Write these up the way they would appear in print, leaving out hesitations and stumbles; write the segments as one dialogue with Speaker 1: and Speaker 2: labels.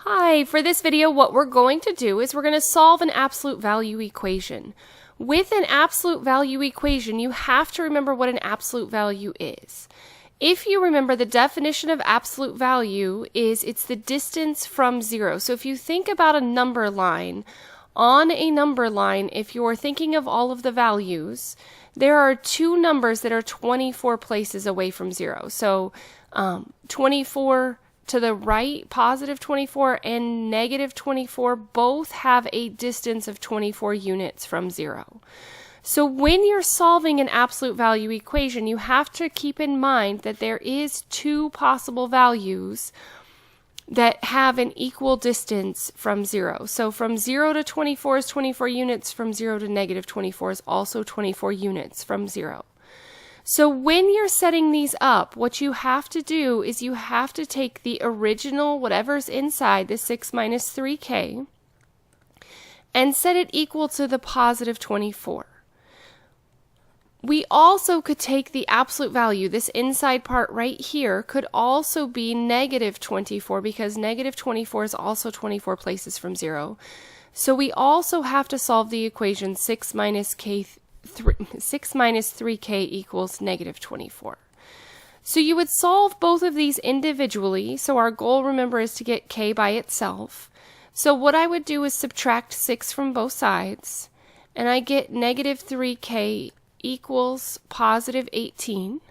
Speaker 1: Hi, for this video what we're going to do is we're going to solve an absolute value equation. With an absolute value equation, you have to remember what an absolute value is. If you remember, the definition of absolute value is it's the distance from zero. So if you think about a number line, on a number line, if you're thinking of all of the values, there are two numbers that are 24 places away from zero. So 24 to the right, positive 24, and negative 24 both have a distance of 24 units from zero. So when you're solving an absolute value equation, you have to keep in mind that there is two possible values that have an equal distance from zero. So from 0 to 24 is 24 units, from 0 to negative 24 is also 24 units from zero. So when you're setting these up, what you have to do is you have to take the original, whatever's inside, the 6 minus 3k, and set it equal to the positive 24. We also could take the absolute value, this inside part right here, could also be negative 24 because negative 24 is also 24 places from zero. So we also have to solve the equation 6 minus 3k equals negative 24. So you would solve both of these individually. So our goal, remember, is to get k by itself. So what I would do is subtract 6 from both sides, and I get negative 3k equals positive 18.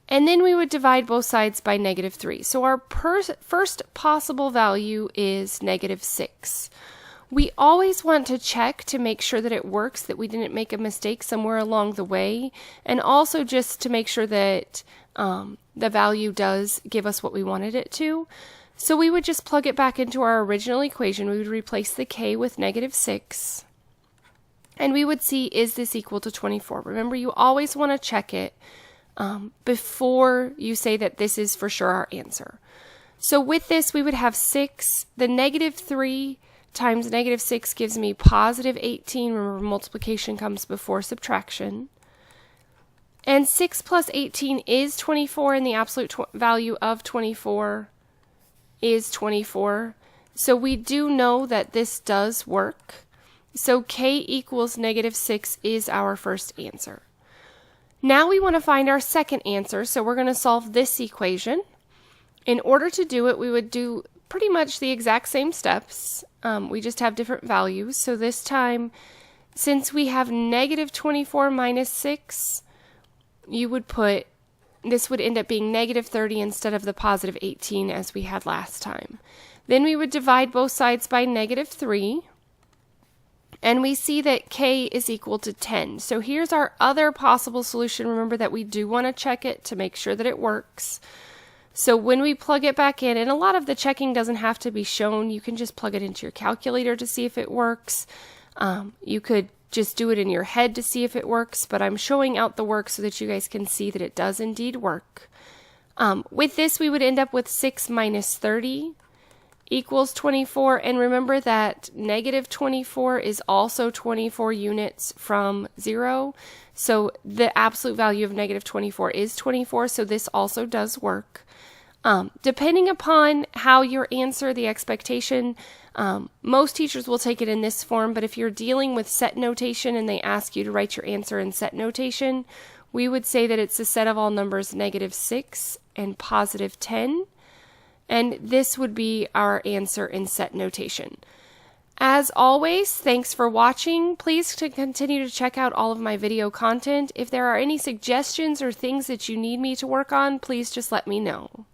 Speaker 1: And then we would divide both sides by negative 3. So our first possible value is negative 6. We always want to check to make sure that it works, that we didn't make a mistake somewhere along the way, and also just to make sure that the value does give us what we wanted it to. So we would just plug it back into our original equation. We would replace the k with negative 6, and we would see, is this equal to 24? Remember, you always want to check it before you say that this is for sure our answer. So with this, we would have 6, the negative 3 times negative 6 gives me positive 18. Remember, multiplication comes before subtraction. And 6 plus 18 is 24, and the absolute value of 24 is 24. So we do know that this does work. So k equals negative 6 is our first answer. Now we want to find our second answer, so we're going to solve this equation. In order to do it, we would do pretty much the exact same steps. We just have different values. So this time, since we have negative 24 minus 6, you would put, this would end up being negative 30 instead of the positive 18 as we had last time. Then we would divide both sides by negative 3. And we see that k is equal to 10. So here's our other possible solution. Remember that we do want to check it to make sure that it works. So when we plug it back in, and a lot of the checking doesn't have to be shown, you can just plug it into your calculator to see if it works. You could just do it in your head to see if it works, but I'm showing out the work so that you guys can see that it does indeed work. With this, we would end up with 6 minus 30 equals 24, and remember that negative 24 is also 24 units from 0. So the absolute value of negative 24 is 24, so this also does work. Depending upon how your answer, the expectation, most teachers will take it in this form, but if you're dealing with set notation and they ask you to write your answer in set notation, we would say that it's a set of all numbers negative 6 and positive 10. And this would be our answer in set notation. As always, thanks for watching. Please continue to check out all of my video content. If there are any suggestions or things that you need me to work on, please just let me know.